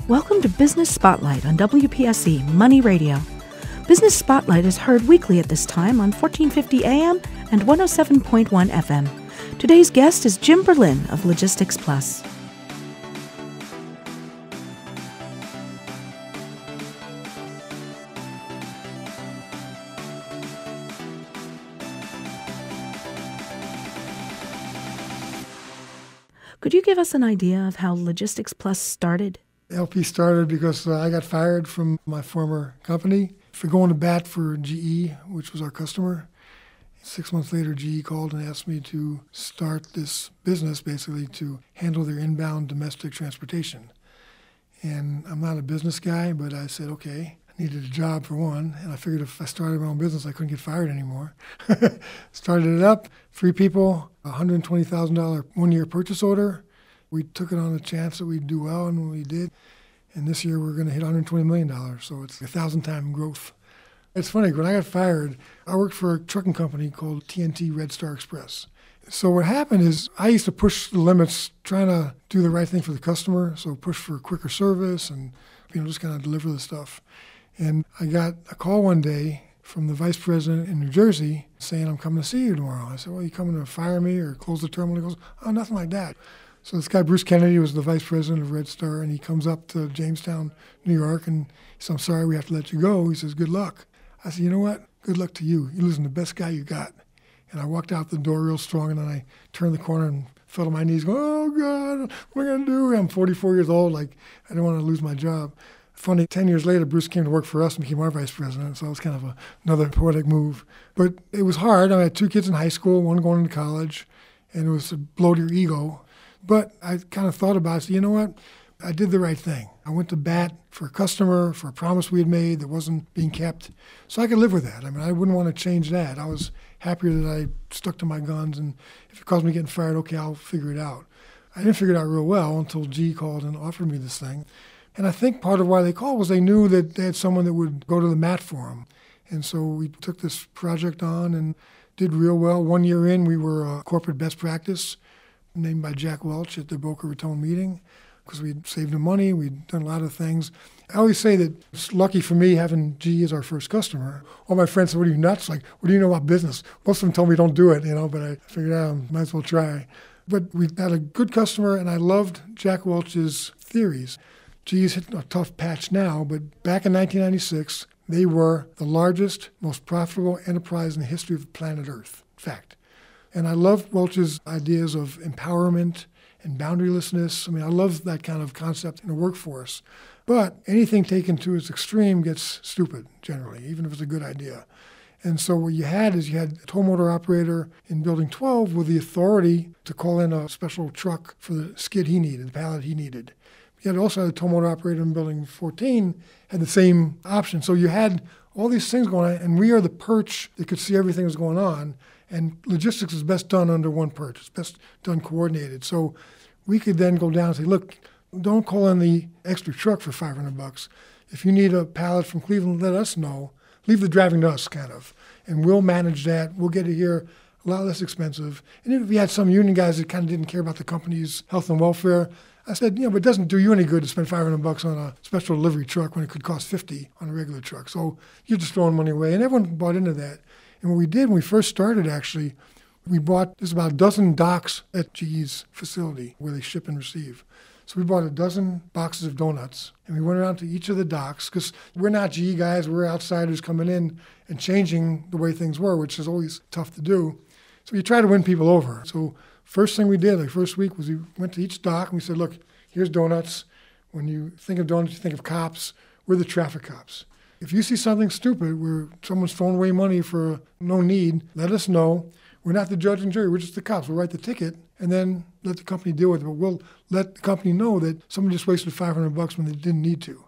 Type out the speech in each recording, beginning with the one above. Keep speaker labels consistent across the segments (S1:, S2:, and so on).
S1: Welcome to Business Spotlight on WPSE Money Radio. Business Spotlight is heard weekly at this time on 1450 AM and 107.1 FM. Today's guest is Jim Belin of Logistics Plus. Could you give us an idea of how Logistics Plus started?
S2: LP started because I got fired from my former company for going to bat for GE, which was our customer. 6 months later, GE called and asked me to start this business, basically to handle their inbound domestic transportation. And I'm not a business guy, but I said, okay, I needed a job for one, and I figured if I started my own business, I couldn't get fired anymore. Started it up, 3 people, $120,000 one-year purchase order. We took it on a chance that we'd do well, and we did. And this year we're going to hit $120 million, so it's 1,000-time growth. It's funny, when I got fired, I worked for a trucking company called TNT Red Star Express. So what happened is I used to push the limits, trying to do the right thing for the customer, so push for quicker service and just kind of deliver the stuff. And I got a call one day from the vice president in New Jersey saying, I'm coming to see you tomorrow. I said, well, you coming to fire me or close the terminal? He goes, oh, nothing like that. So this guy, Bruce Kennedy, was the vice president of Red Star, and he comes up to Jamestown, New York, and he says, I'm sorry, we have to let you go. He says, good luck. I said, you know what? Good luck to you. You're losing the best guy you got. And I walked out the door real strong, and then I turned the corner and fell to my knees going, oh, God, what am I going to do? I'm 44 years old. I didn't want to lose my job. Funny, 10 years later, Bruce came to work for us and became our vice president, so it was kind of another poetic move. But it was hard. I had 2 kids in high school, one going into college, and it was a blow to your ego. But I kind of thought about it, so you know what? I did the right thing. I went to bat for a customer, for a promise we had made that wasn't being kept. So I could live with that. I mean, I wouldn't want to change that. I was happier that I stuck to my guns, and if it caused me getting fired, okay, I'll figure it out. I didn't figure it out real well until G called and offered me this thing. And I think part of why they called was they knew that they had someone that would go to the mat for them. And so we took this project on and did real well. 1 year in, we were a corporate best practice, named by Jack Welch at the Boca Raton meeting, because we'd saved him money, we'd done a lot of things. I always say that it's lucky for me having GE as our first customer. All my friends said, what are you, nuts? Like, what do you know about business? Most of them told me don't do it, but I figured out I might as well try. But we had a good customer, and I loved Jack Welch's theories. GE's hit a tough patch now, but back in 1996, they were the largest, most profitable enterprise in the history of planet Earth. Fact. And I love Welch's ideas of empowerment and boundarylessness. I mean, I love that kind of concept in the workforce. But anything taken to its extreme gets stupid, generally, even if it's a good idea. And so what you had is you had a tow motor operator in Building 12 with the authority to call in a special truck for the skid he needed, the pallet he needed. You had also had a tow motor operator in Building 14 had the same option. So you had all these things going on, and we are the perch that could see everything that's going on. And logistics is best done under one perch. It's best done coordinated. So we could then go down and say, look, don't call in the extra truck for $500. If you need a pallet from Cleveland, let us know. Leave the driving to us, kind of. And we'll manage that. We'll get it here a lot less expensive. And if you had some union guys that kind of didn't care about the company's health and welfare, I said, but it doesn't do you any good to spend $500 on a special delivery truck when it could cost $50 on a regular truck. So you're just throwing money away. And everyone bought into that. And what we did when we first started, actually, we bought, there's about a dozen docks at GE's facility where they ship and receive. So we bought a dozen boxes of donuts, and we went around to each of the docks, because we're not GE guys, we're outsiders coming in and changing the way things were, which is always tough to do. So you try to win people over. So first thing we did, like first week, was we went to each dock and we said, look, here's donuts. When you think of donuts, you think of cops. We're the traffic cops. If you see something stupid where someone's throwing away money for no need, let us know. We're not the judge and jury. We're just the cops. We'll write the ticket and then let the company deal with it. But we'll let the company know that someone just wasted $500 when they didn't need to.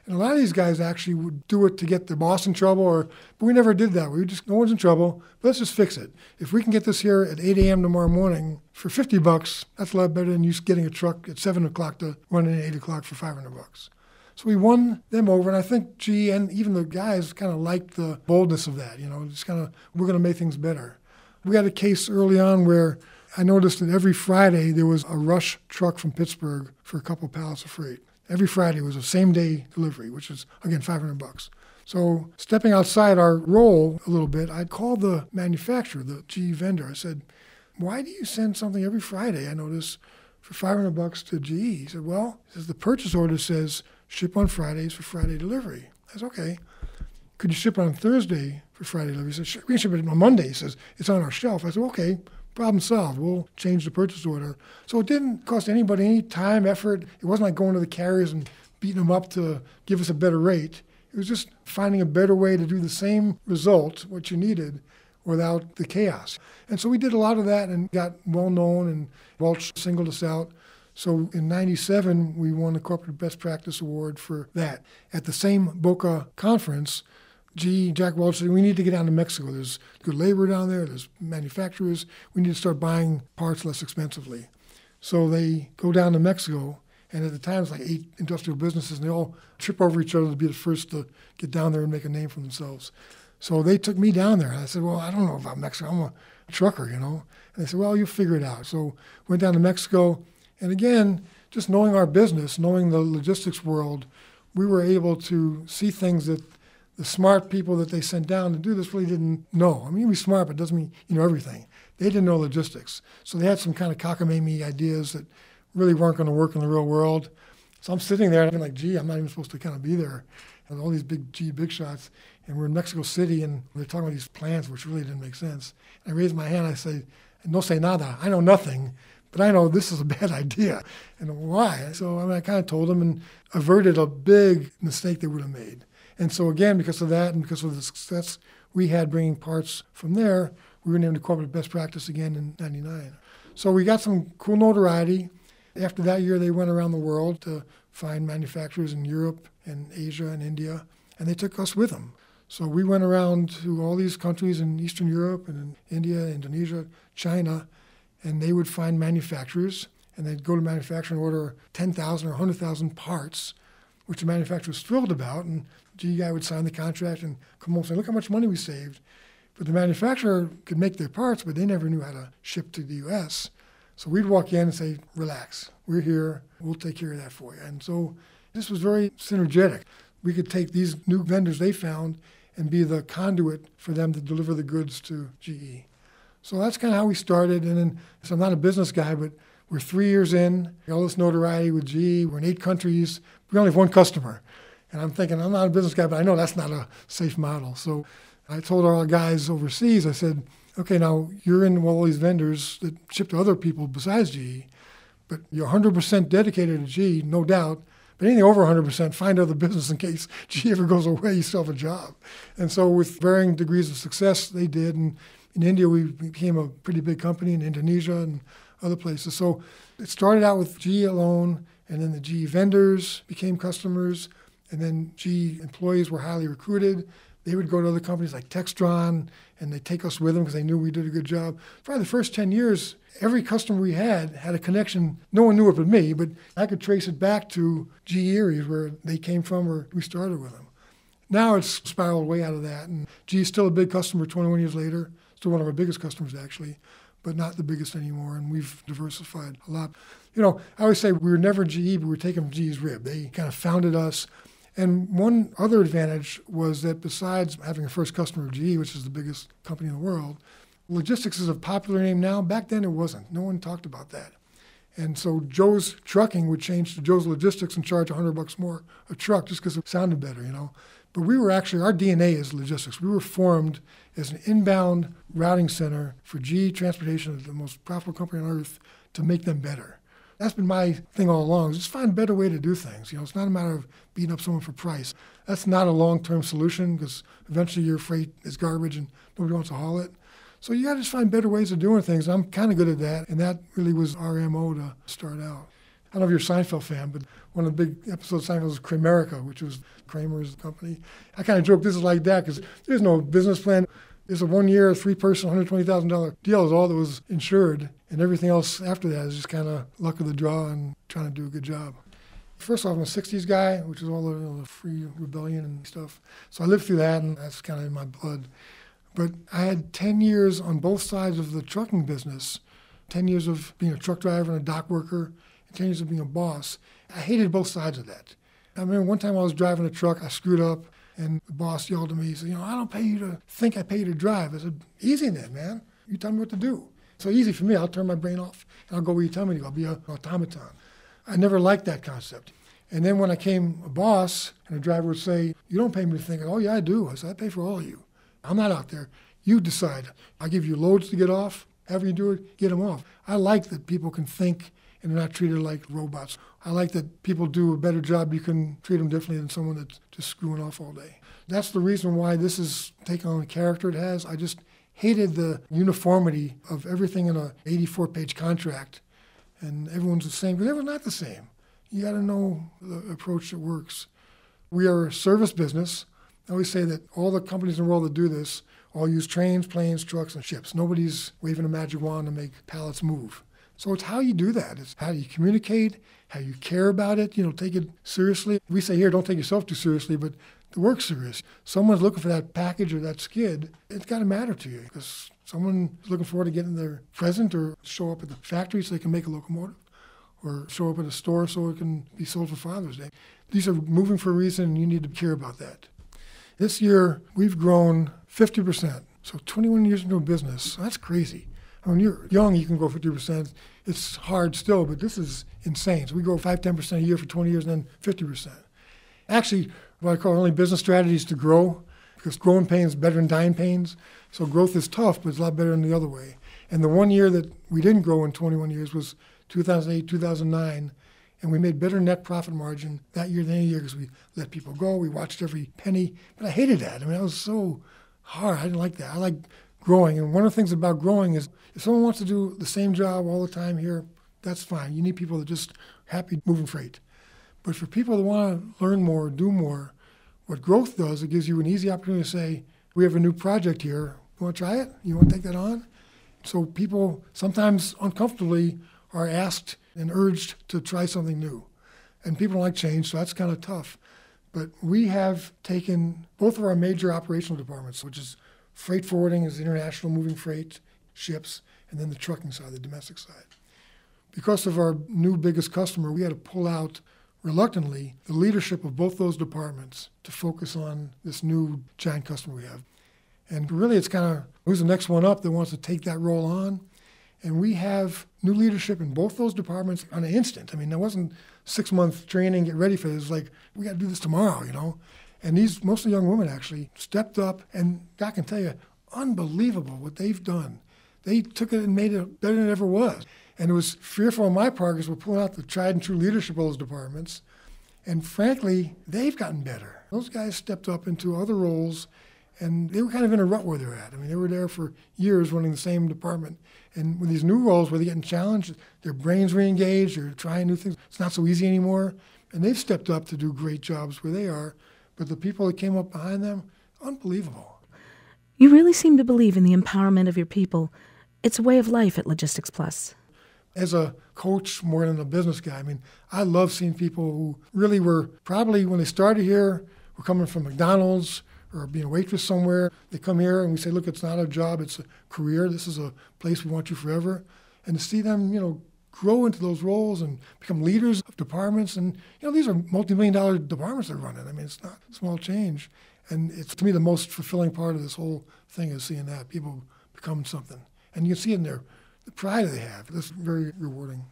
S2: And a lot of these guys actually would do it to get their boss in trouble, but we never did that. No one's in trouble, but let's just fix it. If we can get this here at 8 a.m. tomorrow morning for $50, that's a lot better than you getting a truck at 7 o'clock to run in at 8 o'clock for $500. So we won them over, and I think GE and even the guys kind of liked the boldness of that, just kind of, we're going to make things better. We had a case early on where I noticed that every Friday there was a rush truck from Pittsburgh for a couple of pallets of freight. Every Friday was a same-day delivery, which is, again, $500. So stepping outside our role a little bit, I called the manufacturer, the GE vendor. I said, why do you send something every Friday, I notice, for $500 to GE? He said, well, the purchase order says ship on Fridays for Friday delivery. I said, okay. Could you ship it on Thursday for Friday delivery? He said, we can ship it on Monday. He says, it's on our shelf. I said, okay, problem solved. We'll change the purchase order. So it didn't cost anybody any time, effort. It wasn't like going to the carriers and beating them up to give us a better rate. It was just finding a better way to do the same result, what you needed, without the chaos. And so we did a lot of that and got well known, and Welch singled us out. So in 97, we won the Corporate Best Practice Award for that. At the same Boca conference, Jack Welch said, we need to get down to Mexico. There's good labor down there. There's manufacturers. We need to start buying parts less expensively. So they go down to Mexico, and at the time, it's like 8 industrial businesses, and they all trip over each other to be the first to get down there and make a name for themselves. So they took me down there. And I said, well, I don't know about Mexico. I'm a trucker, And they said, well, you'll figure it out. So went down to Mexico. And again, just knowing our business, knowing the logistics world, we were able to see things that the smart people that they sent down to do this really didn't know. I mean, you can be smart, but it doesn't mean you know everything. They didn't know logistics. So they had some kind of cockamamie ideas that really weren't going to work in the real world. So I'm sitting there and I'm like, gee, I'm not even supposed to kind of be there. And all these big shots. And we're in Mexico City, and they're talking about these plans, which really didn't make sense. And I raised my hand. I say, no sé nada. I know nothing, but I know this is a bad idea. And why? So I kind of told them and averted a big mistake they would have made. And so again, because of that and because of the success we had bringing parts from there, we were named the Corporate Best Practice again in 99. So we got some cool notoriety. After that year, they went around the world to find manufacturers in Europe and Asia and India, and they took us with them. So we went around to all these countries in Eastern Europe and in India, Indonesia, China, and they would find manufacturers, and they'd go to manufacturer and order 10,000 or 100,000 parts, which the manufacturer was thrilled about, and GE guy would sign the contract and come home and say, look how much money we saved. But the manufacturer could make their parts, but they never knew how to ship to the U.S., so we'd walk in and say, relax, we're here, we'll take care of that for you. And so this was very synergetic. We could take these new vendors they found and be the conduit for them to deliver the goods to GE. So that's kind of how we started. And then, so I'm not a business guy, but we're 3 years in, all this notoriety with GE, we're in 8 countries, we only have 1 customer. And I'm thinking, I'm not a business guy, but I know that's not a safe model. So I told our guys overseas, I said, okay, now you're in all these vendors that ship to other people besides GE, but you're 100% dedicated to GE, no doubt. But anything over 100%, find other business in case GE ever goes away, you still have a job. And so with varying degrees of success, they did. And in India, we became a pretty big company, in Indonesia and other places. So it started out with GE alone, and then the GE vendors became customers, and then GE employees were highly recruited. They would go to other companies like Textron, and they'd take us with them because they knew we did a good job. Probably the first 10 years, every customer we had a connection. No one knew it but me, but I could trace it back to GE areas where they came from or we started with them. Now it's spiraled way out of that, and GE is still a big customer 21 years later, still one of our biggest customers actually, but not the biggest anymore, and we've diversified a lot. I always say we were never GE, but we were taking from GE's rib. They kind of founded us. And one other advantage was that besides having a first customer of GE, which is the biggest company in the world, logistics is a popular name now. Back then it wasn't. No one talked about that. And so Joe's Trucking would change to Joe's Logistics and charge $100 more a truck just because it sounded better, But we were actually, our DNA is logistics. We were formed as an inbound routing center for GE Transportation, the most profitable company on earth, to make them better. That's been my thing all along, just find a better way to do things. It's not a matter of beating up someone for price. That's not a long-term solution because eventually your freight is garbage and nobody wants to haul it. So you got to just find better ways of doing things. I'm kind of good at that, and that really was our MO to start out. I don't know if you're a Seinfeld fan, but one of the big episodes of Seinfeld was Kramerica, which was Kramer's company. I kind of joke this is like that because there's no business plan. It's a 1-year, 3-person, $120,000 deal is all that was insured, and everything else after that is just kind of luck of the draw and trying to do a good job. First off, I'm a 60s guy, which is all the free rebellion and stuff. So I lived through that, and that's kind of in my blood. But I had 10 years on both sides of the trucking business, 10 years of being a truck driver and a dock worker, 10 years of being a boss, I hated both sides of that. I remember one time I was driving a truck, I screwed up, and the boss yelled at me, he said, I don't pay you to think, I pay you to drive. I said, easy then, man. You tell me what to do. So easy for me, I'll turn my brain off, and I'll go where you tell me to go. I'll be an automaton. I never liked that concept. And then when I came a boss, and a driver would say, you don't pay me to think. Oh, yeah, I do. I said, I pay for all of you. I'm not out there. You decide. I give you loads to get off. However you do it, get them off. I like that people can think and they're not treated like robots. I like that people do a better job. You can treat them differently than someone that's just screwing off all day. That's the reason why this is taking on the character it has. I just hated the uniformity of everything in a 84-page contract, and everyone's the same, because everyone's not the same. You got to know the approach that works. We are a service business. I always say that all the companies in the world that do this all use trains, planes, trucks, and ships. Nobody's waving a magic wand to make pallets move. So it's how you do that. It's how you communicate, how you care about it, take it seriously. We say here, don't take yourself too seriously, but the work's serious. Someone's looking for that package or that skid, it's got to matter to you, because someone is looking forward to getting their present or show up at the factory so they can make a locomotive, or show up at a store so it can be sold for Father's Day. These are moving for a reason, and you need to care about that. This year, we've grown 50%. So 21 years into a business, that's crazy. When you're young, you can go 50%. It's hard still, but this is insane. So we grow 5-10% a year for 20 years and then 50%. Actually, what I call only business strategies to grow, because growing pains better than dying pains. So growth is tough, but it's a lot better than the other way. And the one year that we didn't grow in 21 years was 2008, 2009, and we made better net profit margin that year than any year because we let people go. We watched every penny, but I hated that. That was so hard. I didn't like that. I like growing, and one of the things about growing is if someone wants to do the same job all the time here, that's fine. You need people that are just happy moving freight. But for people that want to learn more, do more, what growth does, it gives you an easy opportunity to say, we have a new project here. You want to try it? You want to take that on? So people sometimes uncomfortably are asked and urged to try something new. And people don't like change, so that's kind of tough. But we have taken both of our major operational departments, which is freight forwarding, is international moving freight, ships, and then the trucking side, the domestic side. Because of our new biggest customer, we had to pull out, reluctantly, the leadership of both those departments to focus on this new giant customer we have. And really, it's kind of who's the next one up that wants to take that role on. And we have new leadership in both those departments on an instant. There wasn't 6-month training, get ready for this. It was like, we got to do this tomorrow, And these mostly young women actually stepped up, and I can tell you, unbelievable what they've done. They took it and made it better than it ever was. And it was fearful on my part because we're pulling out the tried and true leadership of those departments. And frankly, they've gotten better. Those guys stepped up into other roles, and they were kind of in a rut where they're at. They were there for years running the same department. And with these new roles where they're getting challenged, their brains re-engaged, they're trying new things. It's not so easy anymore. And they've stepped up to do great jobs where they are. But the people that came up behind them, unbelievable.
S1: You really seem to believe in the empowerment of your people. It's a way of life at Logistics Plus.
S2: As a coach more than a business guy, I love seeing people who really were probably, when they started here, were coming from McDonald's or being a waitress somewhere. They come here and we say, look, it's not a job, it's a career. This is a place we want you forever. And to see them, grow into those roles and become leaders of departments. And, these are multi-million-dollar departments they're running. It's not small change. And it's, to me, the most fulfilling part of this whole thing is seeing that people become something. And you can see it in the pride that they have. That's very rewarding.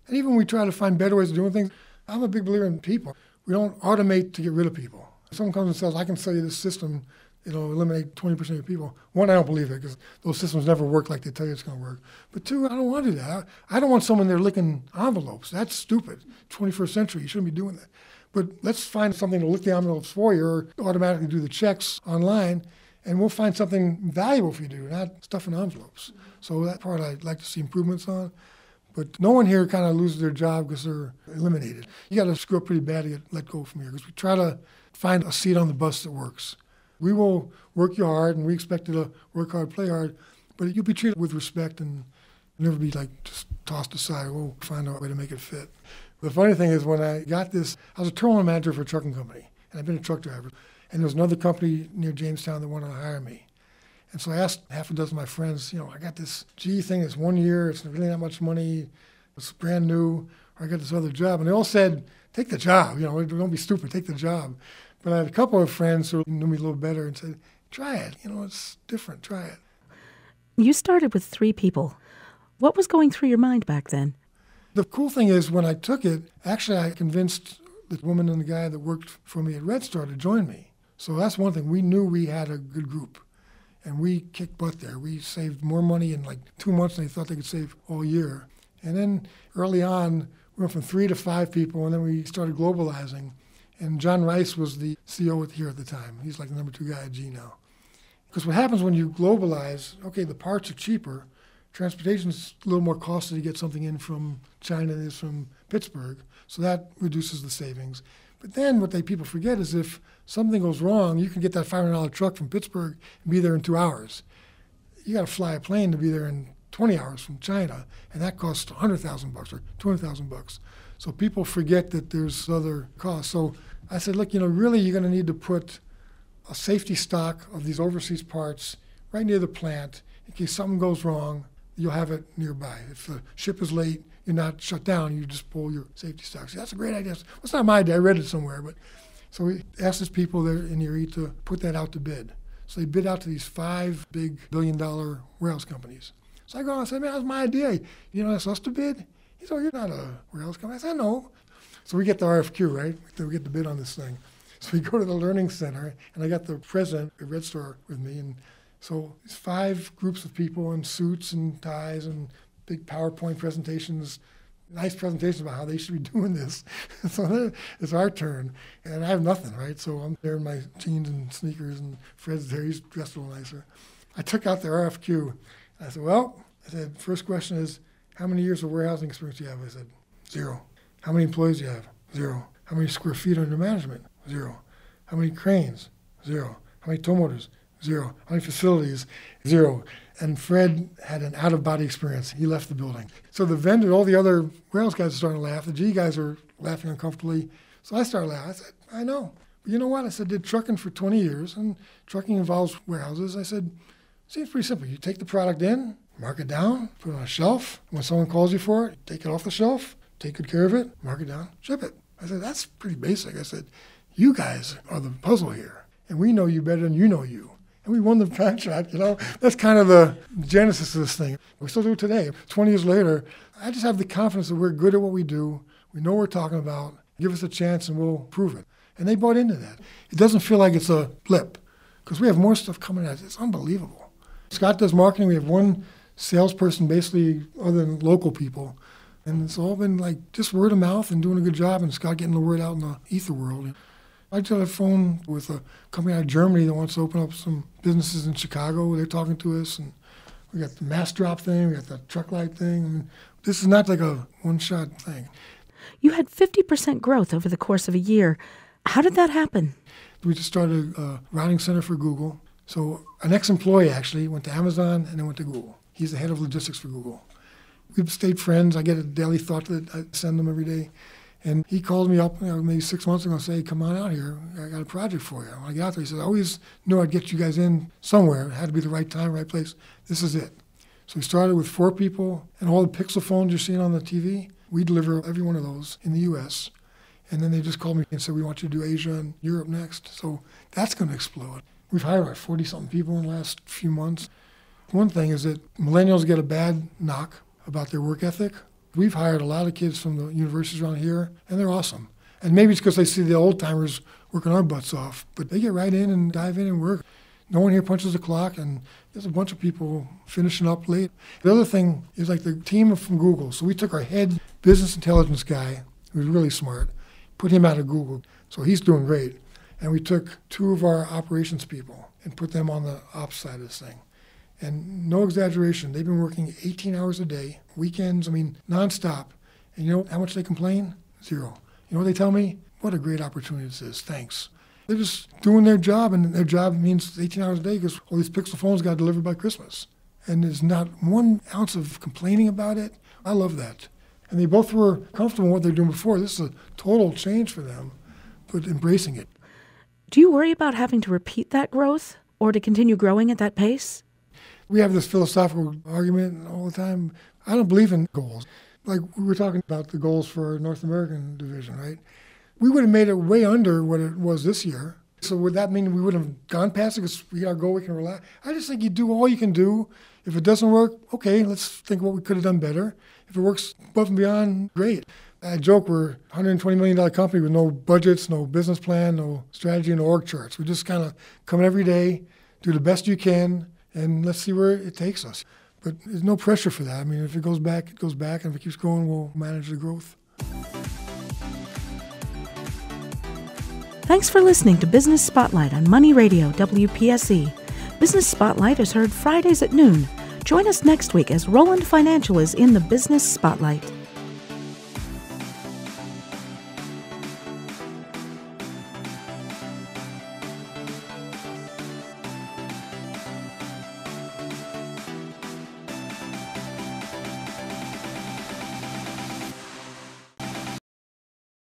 S2: And even when we try to find better ways of doing things, I'm a big believer in people. We don't automate to get rid of people. If someone comes and says, I can sell you this system, it'll eliminate 20% of your people. One, I don't believe it because those systems never work like they tell you it's going to work. But two, I don't want to do that. I don't want someone there licking envelopes. That's stupid. 21st century, you shouldn't be doing that. But let's find something to lick the envelopes for you or automatically do the checks online, and we'll find something valuable for you to do, not stuffing envelopes. So that part I'd like to see improvements on. But no one here kind of loses their job because they're eliminated. You got to screw up pretty bad to get let go from here because we try to find a seat on the bus that works. We will work you hard, and we expect you to work hard, play hard, but you'll be treated with respect and never be just tossed aside. We'll find a way to make it fit. The funny thing is when I got this, I was a terminal manager for a trucking company, and I've been a truck driver. And there was another company near Jamestown that wanted to hire me. And so I asked half a dozen of my friends, I got this GE thing, it's 1 year, it's really not much money. It's brand new. I got this other job. And they all said, take the job. Don't be stupid. Take the job. But I had a couple of friends who knew me a little better and said, try it. It's different. Try it.
S1: You started with 3 people. What was going through your mind back then?
S2: The cool thing is when I took it, actually I convinced the woman and the guy that worked for me at Red Star to join me. So that's one thing. We knew we had a good group. And we kicked butt there. We saved more money in like 2 months than they thought they could save all year. And then early on, we went from 3 to 5 people, and then we started globalizing. And John Rice was the CEO here at the time. He's like the number 2 guy at G now. Because what happens when you globalize, okay, the parts are cheaper. Transportation's a little more costly to get something in from China than it is from Pittsburgh. So that reduces the savings. But then what people forget is if something goes wrong, you can get that $500 truck from Pittsburgh and be there in 2 hours. You got to fly a plane to be there in 20 hours from China, and that costs $100,000 or $200,000. So people forget that there's other costs. So I said, look, really you're going to need to put a safety stock of these overseas parts right near the plant. In case something goes wrong, you'll have it nearby. If the ship is late, you're not shut down, you just pull your safety stock. So that's a great idea. Well, it's not my idea, I read it somewhere. But so we asked these people there in Erie to put that out to bid. So they bid out to these 5 big billion-dollar warehouse companies. So I go and I said, man, that was my idea. That's us to bid? He said, oh, you're not a warehouse company. I said, no. So we get the RFQ, right? We get the bid on this thing. So we go to the Learning Center, and I got the president of Red Star with me. And so it's 5 groups of people in suits and ties and big PowerPoint presentations, nice presentations about how they should be doing this. So then it's our turn, and I have nothing, right? So I'm there in my jeans and sneakers, and Fred's there. He's dressed a little nicer. I took out the RFQ. I said, first question is, how many years of warehousing experience do you have? I said, 0. How many employees do you have? 0. How many square feet under management? 0. How many cranes? 0. How many tow motors? 0. How many facilities? 0. And Fred had an out-of-body experience. He left the building. So the vendor, all the other warehouse guys are starting to laugh. The G guys are laughing uncomfortably. So I started laughing. I said, I know. But you know what? I said, did trucking for 20 years, and trucking involves warehouses. I said, seems pretty simple. You take the product in, mark it down, put it on a shelf. When someone calls you for it, take it off the shelf, take good care of it, mark it down, ship it. I said, that's pretty basic. I said, you guys are the puzzle here, and we know you better than you know you. And we won the contract, That's kind of the genesis of this thing. We still do it today. 20 years later, I just have the confidence that we're good at what we do. We know what we're talking about. Give us a chance and we'll prove it. And they bought into that. It doesn't feel like it's a blip because we have more stuff coming at us. It's unbelievable. Scott does marketing. We have 1 salesperson basically other than local people. And it's all been like just word of mouth and doing a good job, and Scott getting the word out in the ether world. I just had a phone with a company out of Germany that wants to open up some businesses in Chicago. They're talking to us, and we got the mass drop thing, we got the truck light thing. I mean, this is not like a one-shot thing.
S1: You had 50% growth over the course of a year. How did that happen?
S2: We just started a routing center for Google. So an ex-employee actually went to Amazon and then went to Google. He's the head of logistics for Google. We've stayed friends. I get a daily thought that I send him every day. And he called me up maybe 6 months ago and said, hey, come on out here. I got a project for you. When I got there, he said, I always knew I'd get you guys in somewhere. It had to be the right time, right place. This is it. So we started with 4 people, and all the Pixel phones you're seeing on the TV, we deliver every one of those in the U.S. And then they just called me and said, we want you to do Asia and Europe next. So that's going to explode. We've hired 40-something people in the last few months. One thing is that millennials get a bad knock about their work ethic. We've hired a lot of kids from the universities around here, and they're awesome. And maybe it's because they see the old-timers working our butts off, but they get right in and dive in and work. No one here punches the clock, and there's a bunch of people finishing up late. The other thing is like the team from Google. So we took our head business intelligence guy, who was really smart, put him out of Google. So he's doing great. And we took 2 of our operations people and put them on the ops side of this thing. And no exaggeration, they've been working 18 hours a day, weekends, nonstop. And you know how much they complain? 0. You know what they tell me? What a great opportunity this is, thanks. They're just doing their job, and their job means 18 hours a day because all these Pixel phones got delivered by Christmas. And there's not 1 ounce of complaining about it. I love that. And they both were comfortable in what they're doing before. This is a total change for them, but embracing it.
S1: Do you worry about having to repeat that growth or to continue growing at that pace?
S2: We have this philosophical argument all the time. I don't believe in goals. Like we were talking about the goals for our North American division, right? We would have made it way under what it was this year. So would that mean we wouldn't have gone past it because we got to go, we can relax? I just think you do all you can do. If it doesn't work, okay, let's think what we could have done better. If it works above and beyond, great. I joke we're a $120 million company with no budgets, no business plan, no strategy, no org charts. We just kind of come in every day, do the best you can, and let's see where it takes us. But there's no pressure for that. I mean, if it goes back, it goes back, and if it keeps going, we'll manage the growth.
S1: Thanks for listening to Business Spotlight on Money Radio WPSE. Business Spotlight is heard Fridays at noon. Join us next week as Roland Financial is in the Business Spotlight.